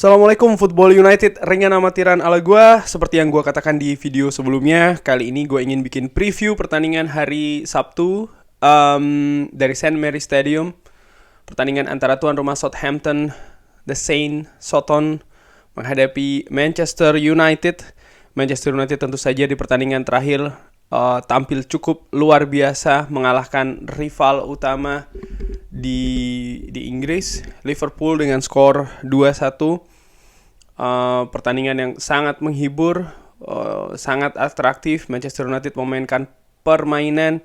Assalamualaikum Football United, ringan amatiran ala gue. Seperti yang gue katakan di video sebelumnya, kali ini gue ingin bikin preview pertandingan hari Sabtu dari St. Mary Stadium. Pertandingan antara tuan rumah Southampton, The Saint Soton menghadapi Manchester United. Manchester United tentu saja di pertandingan terakhir tampil cukup luar biasa, mengalahkan rival utama di Inggris, Liverpool, dengan skor 2-1. Pertandingan yang sangat menghibur, sangat atraktif. Manchester United memainkan permainan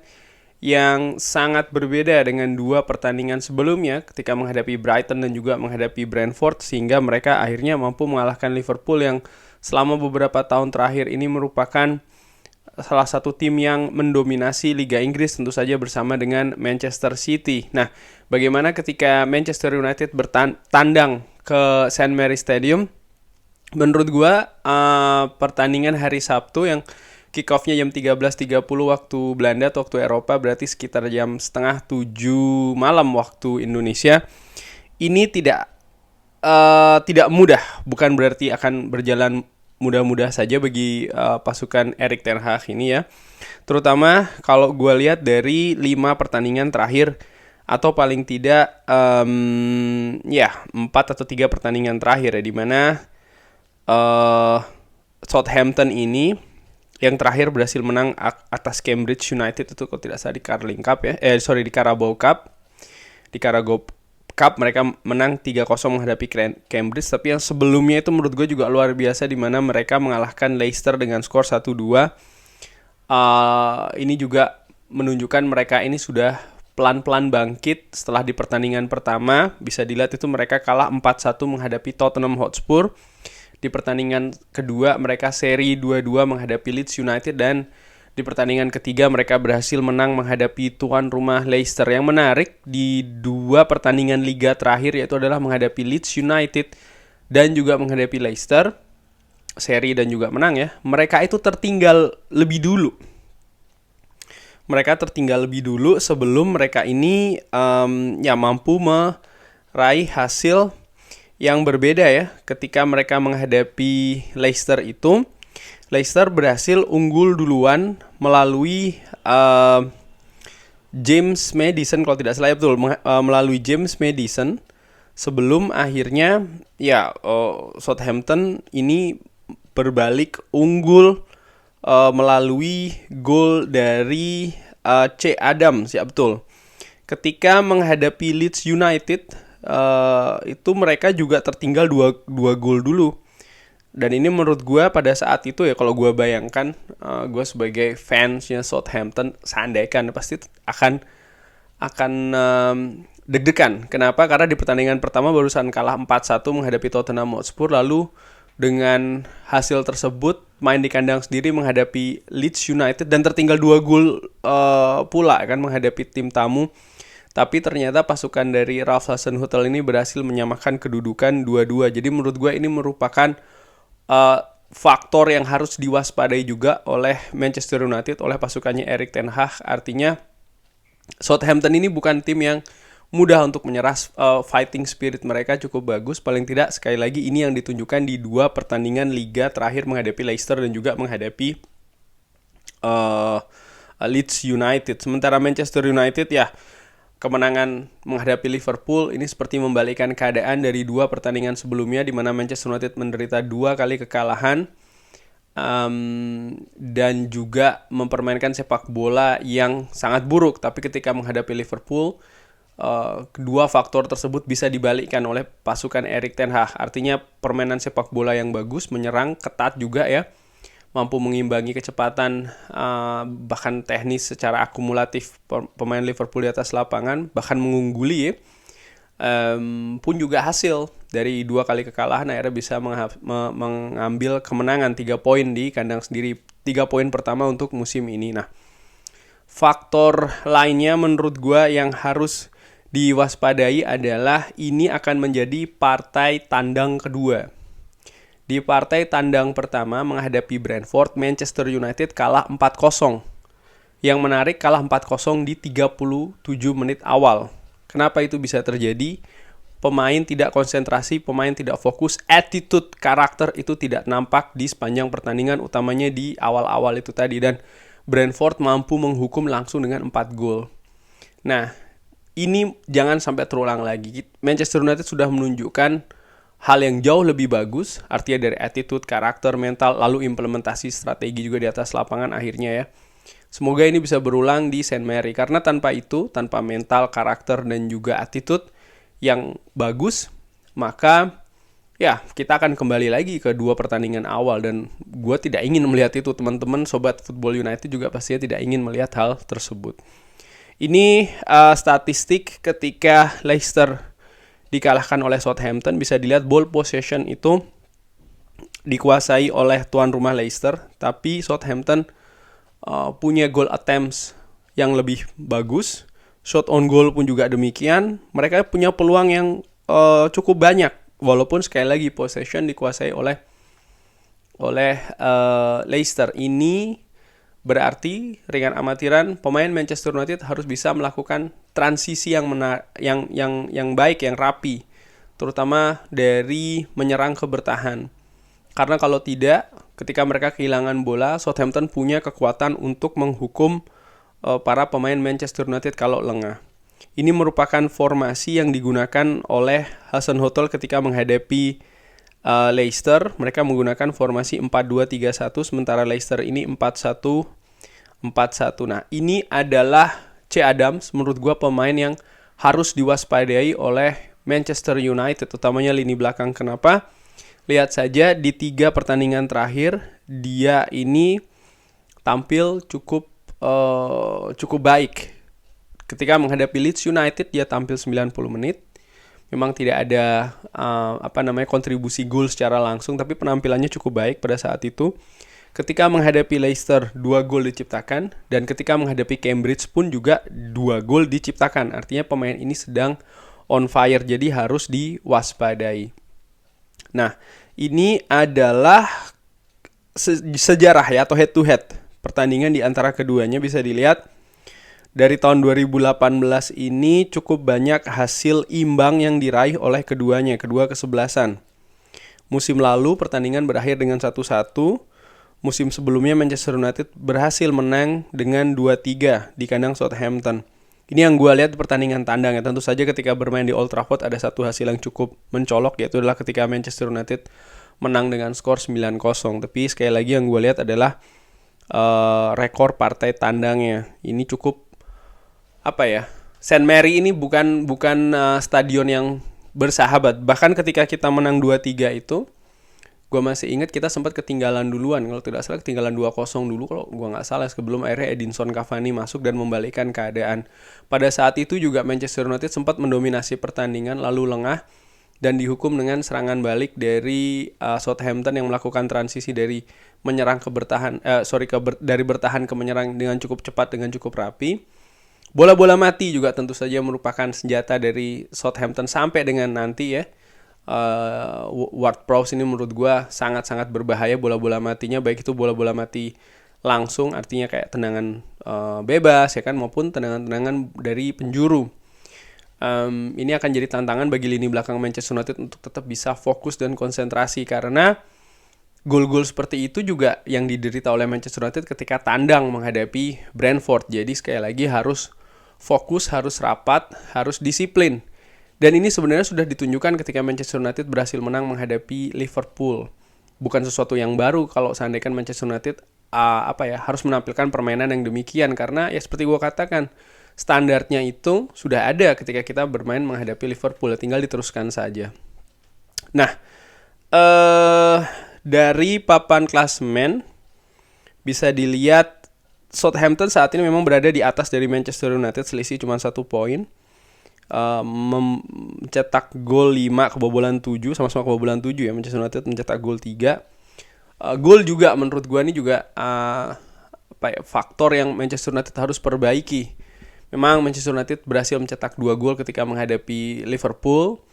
yang sangat berbeda dengan dua pertandingan sebelumnya ketika menghadapi Brighton dan juga menghadapi Brentford, sehingga mereka akhirnya mampu mengalahkan Liverpool yang selama beberapa tahun terakhir ini merupakan salah satu tim yang mendominasi Liga Inggris, tentu saja bersama dengan Manchester City. Nah, bagaimana ketika Manchester United bertandang ke St. Mary Stadium? Menurut gue pertandingan hari Sabtu yang kick-off-nya jam 13.30 waktu Belanda atau waktu Eropa, berarti sekitar jam setengah 7 malam waktu Indonesia, ini tidak mudah. Bukan berarti akan berjalan mudah-mudah saja bagi pasukan Erik ten Hag ini ya. Terutama kalau gue lihat dari 5 pertandingan terakhir, atau paling tidak 4 atau 3 pertandingan terakhir ya, dimana Southampton ini yang terakhir berhasil menang atas Cambridge United itu kalau tidak salah di Carling Cup ya. Di Carabao Cup. Di Carabao Cup mereka menang 3-0 menghadapi Cambridge, tapi yang sebelumnya itu menurut gue juga luar biasa, di mana mereka mengalahkan Leicester dengan skor 1-2. Ini juga menunjukkan mereka ini sudah pelan-pelan bangkit setelah di pertandingan pertama. Bisa dilihat itu mereka kalah 4-1 menghadapi Tottenham Hotspur. Di pertandingan kedua mereka seri 2-2 menghadapi Leeds United, dan di pertandingan ketiga mereka berhasil menang menghadapi tuan rumah Leicester. Yang menarik di 2 pertandingan liga terakhir, yaitu adalah menghadapi Leeds United dan juga menghadapi Leicester, seri dan juga menang ya, mereka itu tertinggal lebih dulu. Mereka tertinggal lebih dulu sebelum mereka ini mampu meraih hasil yang berbeda ya. Ketika mereka menghadapi Leicester itu, Leicester berhasil unggul duluan melalui James Maddison, kalau tidak salah ya, betul, melalui James Maddison, sebelum akhirnya Southampton ini berbalik unggul melalui gol dari C. Adams ya, betul. Ketika menghadapi Leeds United itu mereka juga tertinggal 2 gol dulu. Dan ini menurut gue pada saat itu ya, kalau gue bayangkan, gue sebagai fansnya Southampton, seandainya pasti akan deg-degan. Kenapa? Karena di pertandingan pertama barusan kalah 4-1 menghadapi Tottenham Hotspur, lalu dengan hasil tersebut main di kandang sendiri menghadapi Leeds United dan tertinggal 2 gol pula kan menghadapi tim tamu. Tapi ternyata pasukan dari Ralph Hasenhüttl ini berhasil menyamakan kedudukan 2-2. Jadi menurut gue ini merupakan faktor yang harus diwaspadai juga oleh Manchester United, oleh pasukannya Erik ten Hag. Artinya Southampton ini bukan tim yang mudah untuk menyerah. Fighting spirit mereka cukup bagus. Paling tidak sekali lagi ini yang ditunjukkan di 2 pertandingan liga terakhir menghadapi Leicester dan juga menghadapi Leeds United. Sementara Manchester United ya, kemenangan menghadapi Liverpool ini seperti membalikkan keadaan dari 2 pertandingan sebelumnya, di mana Manchester United menderita 2 kali kekalahan dan juga mempermainkan sepak bola yang sangat buruk. Tapi ketika menghadapi Liverpool, kedua faktor tersebut bisa dibalikkan oleh pasukan Erik ten Hag. Artinya permainan sepak bola yang bagus, menyerang ketat juga ya, mampu mengimbangi kecepatan, bahkan teknis secara akumulatif pemain Liverpool di atas lapangan, bahkan mengungguli ya. Pun juga hasil dari 2 kali kekalahan akhirnya bisa mengambil kemenangan 3 poin di kandang sendiri, 3 poin pertama untuk musim ini. Nah, faktor lainnya menurut gue yang harus diwaspadai adalah ini akan menjadi partai tandang kedua. Di partai tandang pertama menghadapi Brentford, Manchester United kalah 4-0. Yang menarik, kalah 4-0 di 37 menit awal. Kenapa itu bisa terjadi? pemain tidak konsentrasi, pemain tidak fokus, attitude, karakter itu tidak nampak di sepanjang pertandingan, utamanya di awal-awal itu tadi. Dan Brentford mampu menghukum langsung dengan 4 gol. Nah, ini jangan sampai terulang lagi. Manchester United sudah menunjukkan hal yang jauh lebih bagus, artinya dari attitude, karakter, mental, lalu implementasi strategi juga di atas lapangan akhirnya ya. Semoga ini bisa berulang di St. Mary, karena tanpa itu, tanpa mental, karakter, dan juga attitude yang bagus, maka ya kita akan kembali lagi ke 2 pertandingan awal. Dan gue tidak ingin melihat itu. Teman-teman Sobat Football United juga pastinya tidak ingin melihat hal tersebut. Ini statistik ketika Leicester dikalahkan oleh Southampton. Bisa dilihat ball possession itu dikuasai oleh tuan rumah Leicester, tapi Southampton punya goal attempts yang lebih bagus. Shot on goal pun juga demikian. Mereka punya peluang yang cukup banyak, walaupun sekali lagi possession dikuasai oleh Leicester. Ini berarti ringan amatiran pemain Manchester United harus bisa melakukan transisi yang baik, yang rapi, terutama dari menyerang ke bertahan. Karena kalau tidak, ketika mereka kehilangan bola, Southampton punya kekuatan untuk menghukum para pemain Manchester United kalau lengah. Ini merupakan formasi yang digunakan oleh Hasenhuttl ketika menghadapi Leicester. Mereka menggunakan formasi 4-2-3-1, sementara Leicester ini 4-1-4-1. Nah, ini adalah C. Adams, menurut gue pemain yang harus diwaspadai oleh Manchester United, utamanya lini belakang. Kenapa? Lihat saja di 3 pertandingan terakhir, dia ini tampil cukup baik. Ketika menghadapi Leeds United, dia tampil 90 menit. Memang tidak ada kontribusi gol secara langsung, tapi penampilannya cukup baik pada saat itu. Ketika menghadapi Leicester, 2 gol diciptakan, dan ketika menghadapi Cambridge pun juga 2 gol diciptakan. Artinya pemain ini sedang on fire, jadi harus diwaspadai. Nah, ini adalah sejarah ya, atau head to head pertandingan di antara keduanya. Bisa dilihat dari tahun 2018 ini cukup banyak hasil imbang yang diraih oleh keduanya, kedua kesebelasan. Musim lalu pertandingan berakhir dengan 1-1. Musim sebelumnya Manchester United berhasil menang dengan 2-3 di kandang Southampton. Ini yang gue lihat di pertandingan tandang ya. Tentu saja ketika bermain di Old Trafford ada satu hasil yang cukup mencolok, yaitu adalah ketika Manchester United menang dengan skor 9-0. Tapi sekali lagi yang gue lihat adalah rekor partai tandangnya. Ini cukup St. Mary ini bukan stadion yang bersahabat. Bahkan ketika kita menang 2-3 itu, gue masih ingat kita sempat ketinggalan duluan. Kalau tidak salah ketinggalan 2-0 dulu kalau gue nggak salah, sebelum akhirnya Edinson Cavani masuk dan membalikkan keadaan. Pada saat itu juga Manchester United sempat mendominasi pertandingan lalu lengah dan dihukum dengan serangan balik dari Southampton yang melakukan transisi dari menyerang ke bertahan dari bertahan ke menyerang dengan cukup cepat, dengan cukup rapi. Bola-bola mati juga tentu saja merupakan senjata dari Southampton sampai dengan nanti ya. Ward-Prowse ini menurut gue sangat-sangat berbahaya bola-bola matinya, baik itu bola-bola mati langsung, artinya kayak tendangan bebas ya kan, maupun tendangan-tendangan dari penjuru. Ini akan jadi tantangan bagi lini belakang Manchester United untuk tetap bisa fokus dan konsentrasi, karena gol-gol seperti itu juga yang diderita oleh Manchester United ketika tandang menghadapi Brentford. Jadi sekali lagi harus fokus, harus rapat, harus disiplin. Dan ini sebenarnya sudah ditunjukkan ketika Manchester United berhasil menang menghadapi Liverpool. Bukan sesuatu yang baru kalau seandainya Manchester United harus menampilkan permainan yang demikian, karena ya seperti gue katakan, standarnya itu sudah ada ketika kita bermain menghadapi Liverpool, tinggal diteruskan saja. Nah, dari papan klasemen bisa dilihat Southampton saat ini memang berada di atas dari Manchester United, selisih cuma 1 poin. Mencetak gol 5, kebobolan 7, sama-sama kebobolan 7 ya. Manchester United mencetak gol 3. Gol juga menurut gua ini juga faktor yang Manchester United harus perbaiki. Memang Manchester United berhasil mencetak 2 gol ketika menghadapi Liverpool.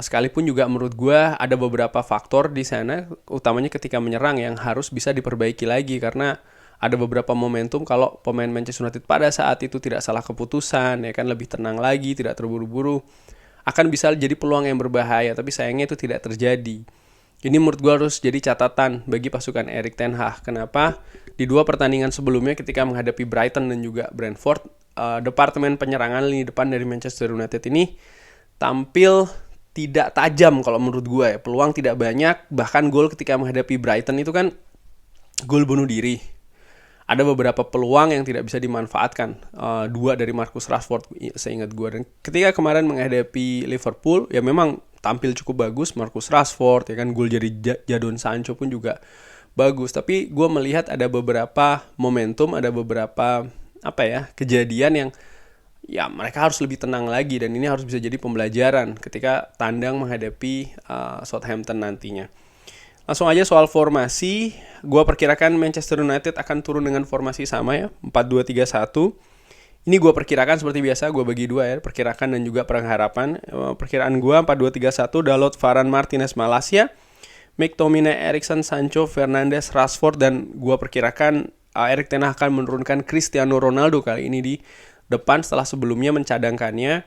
Sekalipun juga menurut gua ada beberapa faktor di sana, utamanya ketika menyerang yang harus bisa diperbaiki lagi, karena ada beberapa momentum kalau pemain Manchester United pada saat itu tidak salah keputusan, ya kan, lebih tenang lagi, tidak terburu-buru, akan bisa jadi peluang yang berbahaya, tapi sayangnya itu tidak terjadi. Ini menurut gue harus jadi catatan bagi pasukan Erik ten Hag. Kenapa? Di 2 pertandingan sebelumnya ketika menghadapi Brighton dan juga Brentford, departemen penyerangan lini depan dari Manchester United ini tampil tidak tajam kalau menurut gue ya. Peluang tidak banyak, bahkan gol ketika menghadapi Brighton itu kan gol bunuh diri. Ada beberapa peluang yang tidak bisa dimanfaatkan. 2 dari Marcus Rashford seingat gue. Dan ketika kemarin menghadapi Liverpool, ya memang tampil cukup bagus Marcus Rashford, ya kan, gol dari Jadon Sancho pun juga bagus. Tapi gue melihat ada beberapa momentum, ada beberapa kejadian yang ya mereka harus lebih tenang lagi, dan ini harus bisa jadi pembelajaran ketika tandang menghadapi Southampton nantinya. Langsung aja soal formasi, gue perkirakan Manchester United akan turun dengan formasi sama ya, 4-2-3-1. Ini gue perkirakan seperti biasa, gue bagi 2 ya, perkirakan dan juga pengharapan. Perkiraan gue 4-2-3-1, Dalot, Varane, Martinez, Malacia, McTominay, Eriksen, Sancho, Fernandes, Rashford, dan gue perkirakan Erik ten Hag akan menurunkan Cristiano Ronaldo kali ini di depan setelah sebelumnya mencadangkannya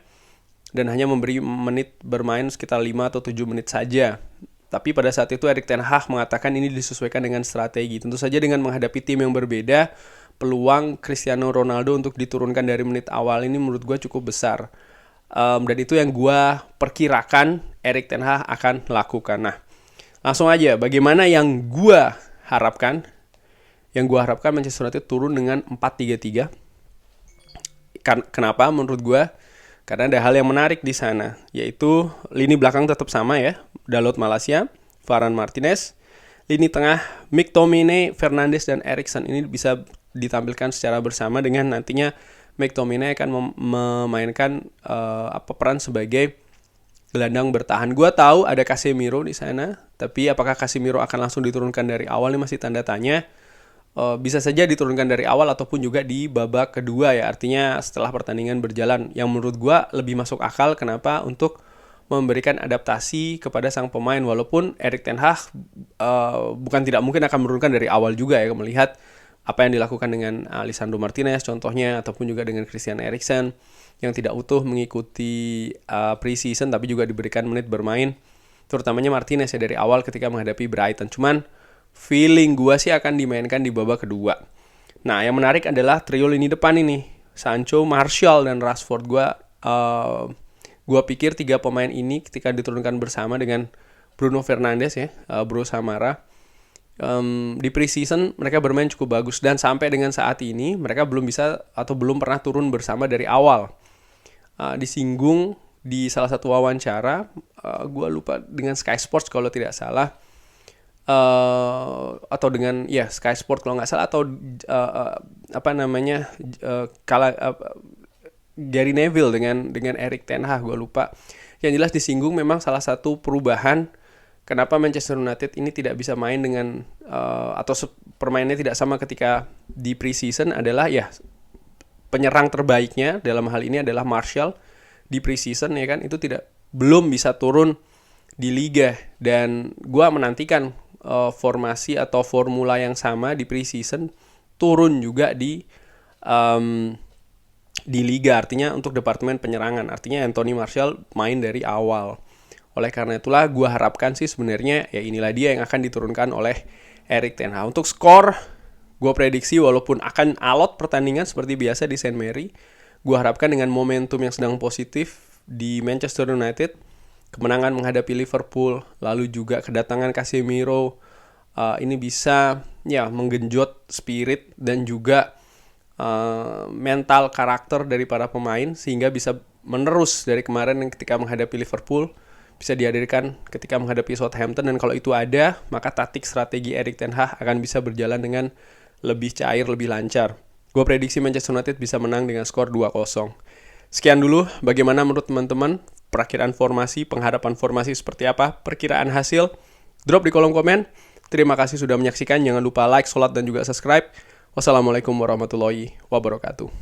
dan hanya memberi menit bermain sekitar 5 atau 7 menit saja. Tapi pada saat itu Erik ten Hag mengatakan ini disesuaikan dengan strategi. Tentu saja dengan menghadapi tim yang berbeda, peluang Cristiano Ronaldo untuk diturunkan dari menit awal ini menurut gue cukup besar. Dan itu yang gue perkirakan Erik ten Hag akan lakukan. Nah, langsung aja bagaimana yang gue harapkan. Yang gue harapkan Manchester United turun dengan 4-3-3. Kenapa menurut gue? Karena ada hal yang menarik di sana, yaitu lini belakang tetap sama ya, Dalot, Malacia, Varane, Martinez. Lini tengah McTominay, Fernandes, dan Eriksen ini bisa ditampilkan secara bersama dengan nantinya McTominay akan memainkan peran sebagai gelandang bertahan. Gua tahu ada Casemiro di sana, tapi apakah Casemiro akan langsung diturunkan dari awal ini masih tanda tanya. Bisa saja diturunkan dari awal ataupun juga di babak kedua ya, artinya setelah pertandingan berjalan, yang menurut gue lebih masuk akal. Kenapa? Untuk memberikan adaptasi kepada sang pemain, walaupun Erik ten Hag bukan tidak mungkin akan menurunkan dari awal juga ya, melihat apa yang dilakukan dengan Lisandro Martinez contohnya, ataupun juga dengan Christian Eriksen yang tidak utuh mengikuti pre-season tapi juga diberikan menit bermain, terutamanya Martinez ya dari awal ketika menghadapi Brighton. Cuman feeling gue sih akan dimainkan di babak kedua. Nah, yang menarik adalah trio lini depan ini, Sancho, Martial, dan Rashford. Gue pikir 3 pemain ini ketika diturunkan bersama dengan Bruno Fernandes ya, Bro Samara, di pre-season mereka bermain cukup bagus, dan sampai dengan saat ini mereka belum bisa atau belum pernah turun bersama dari awal. Disinggung di salah satu wawancara, gue lupa dengan Sky Sports kalau tidak salah, atau dengan Sky Sport kalau nggak salah, atau Gary Neville dengan Erik ten Hag, gue lupa. Yang jelas disinggung memang salah satu perubahan kenapa Manchester United ini tidak bisa main dengan atau permainannya tidak sama ketika di pre-season adalah penyerang terbaiknya dalam hal ini adalah Martial di pre-season ya kan, itu belum bisa turun di liga, dan gue menantikan formasi atau formula yang sama di pre-season turun juga di liga, artinya untuk departemen penyerangan, artinya Anthony Martial main dari awal. Oleh karena itulah gue harapkan sih sebenarnya ya inilah dia yang akan diturunkan oleh Erik ten Hag. Untuk skor gue prediksi walaupun akan alot pertandingan seperti biasa di St. Mary, gue harapkan dengan momentum yang sedang positif di Manchester United, kemenangan menghadapi Liverpool, lalu juga kedatangan Casemiro, ini bisa menggenjot spirit dan juga mental karakter dari para pemain, sehingga bisa menerus dari kemarin yang ketika menghadapi Liverpool bisa dihadirkan ketika menghadapi Southampton, dan kalau itu ada maka taktik strategi Erik ten Hag akan bisa berjalan dengan lebih cair, lebih lancar. Gue prediksi Manchester United bisa menang dengan skor 2-0. Sekian dulu, bagaimana menurut teman-teman? Perakiraan formasi, pengharapan formasi seperti apa? Perkiraan hasil? Drop di kolom komen. Terima kasih sudah menyaksikan. Jangan lupa like, sholat, dan juga subscribe. Wassalamualaikum warahmatullahi wabarakatuh.